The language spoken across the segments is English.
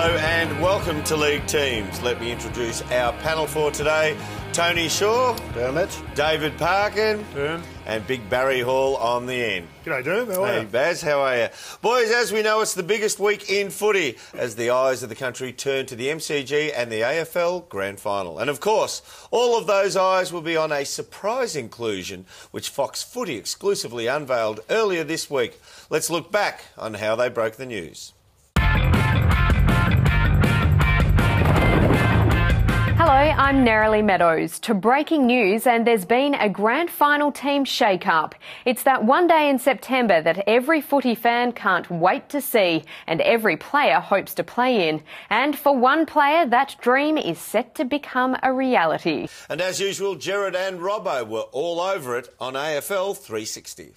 Hello and welcome to League Teams. Let me introduce our panel for today. Tony Shaw. Dermot. David Parkin. Derm. And Big Barry Hall on the end. G'day, Derm. How are you? Hey, Baz, how are you? Boys, as we know, it's the biggest week in footy as the eyes of the country turn to the MCG and the AFL Grand Final. And, of course, all of those eyes will be on a surprise inclusion which Fox Footy exclusively unveiled earlier this week. Let's look back on how they broke the news. Hello, I'm Nerily Meadows. To breaking news, and there's been a grand final team shake-up. It's that one day in September that every footy fan can't wait to see and every player hopes to play in. And for one player, that dream is set to become a reality. And as usual, Gerard and Robbo were all over it on AFL 360.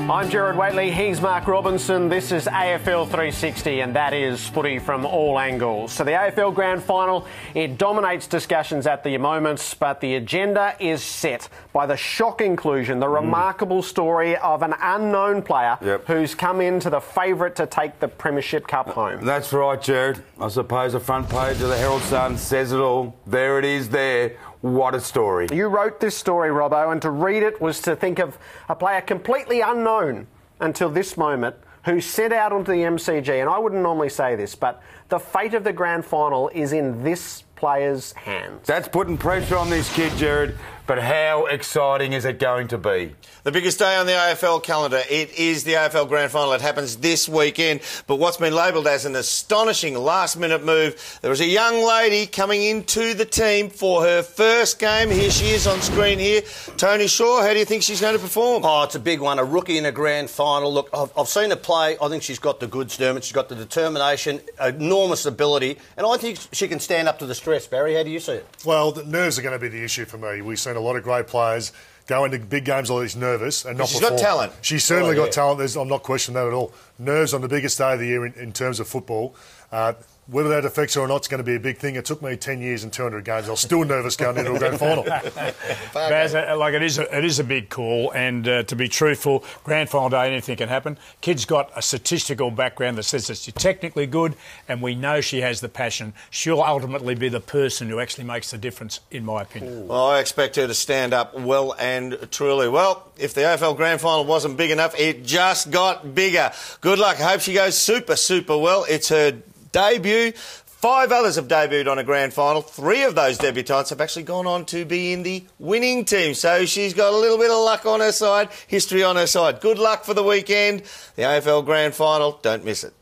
I'm Gerard Whateley, he's Mark Robinson, this is AFL 360 and that is footy from all angles. So the AFL Grand Final, it dominates discussions at the moment, but the agenda is set by the shock inclusion, the remarkable story of an unknown player who's come into the favourite to take the Premiership Cup home. That's right, Gerard. I suppose the front page of the Herald Sun says it all. There it is there. What a story. You wrote this story, Robbo, and to read it was to think of a player completely unknown until this moment who set out onto the MCG. And I wouldn't normally say this, but the fate of the grand final is in this player's hands. That's putting pressure on this kid, Gerard, but how exciting is it going to be? The biggest day on the AFL calendar, it is the AFL Grand Final. It happens this weekend, but what's been labelled as an astonishing last-minute move, there was a young lady coming into the team for her first game. Here she is on screen here. Tony Shaw, how do you think she's going to perform? Oh, it's a big one, a rookie in a grand final. Look, I've seen her play. I think she's got the goods, Dermot. She's got the determination, enormous ability, and I think she can stand up to the stress. Barry, how do you see it? Well, the nerves are going to be the issue for me. We've seen a lot of great players go into big games always nervous and not She's perform. got talent. She's certainly got talent. I'm not questioning that at all. Nerves on the biggest day of the year in terms of football. Whether that affects her or not is going to be a big thing. It took me 10 years and 200 games. I was still nervous going into a grand final. Baz, it is a big call, and to be truthful, grand final day, anything can happen. Kid's got a statistical background that says that she's technically good, and we know she has the passion. She'll ultimately be the person who actually makes the difference, in my opinion. Well, I expect her to stand up well and truly. Well, if the AFL Grand Final wasn't big enough, it just got bigger. Good luck. I hope she goes super well. It's her debut. 5 others have debuted on a grand final. 3 of those debutants have actually gone on to be in the winning team. So she's got a little bit of luck on her side, history on her side. Good luck for the weekend. The AFL Grand Final, don't miss it.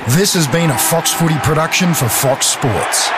This has been a Fox Footy production for Fox Sports.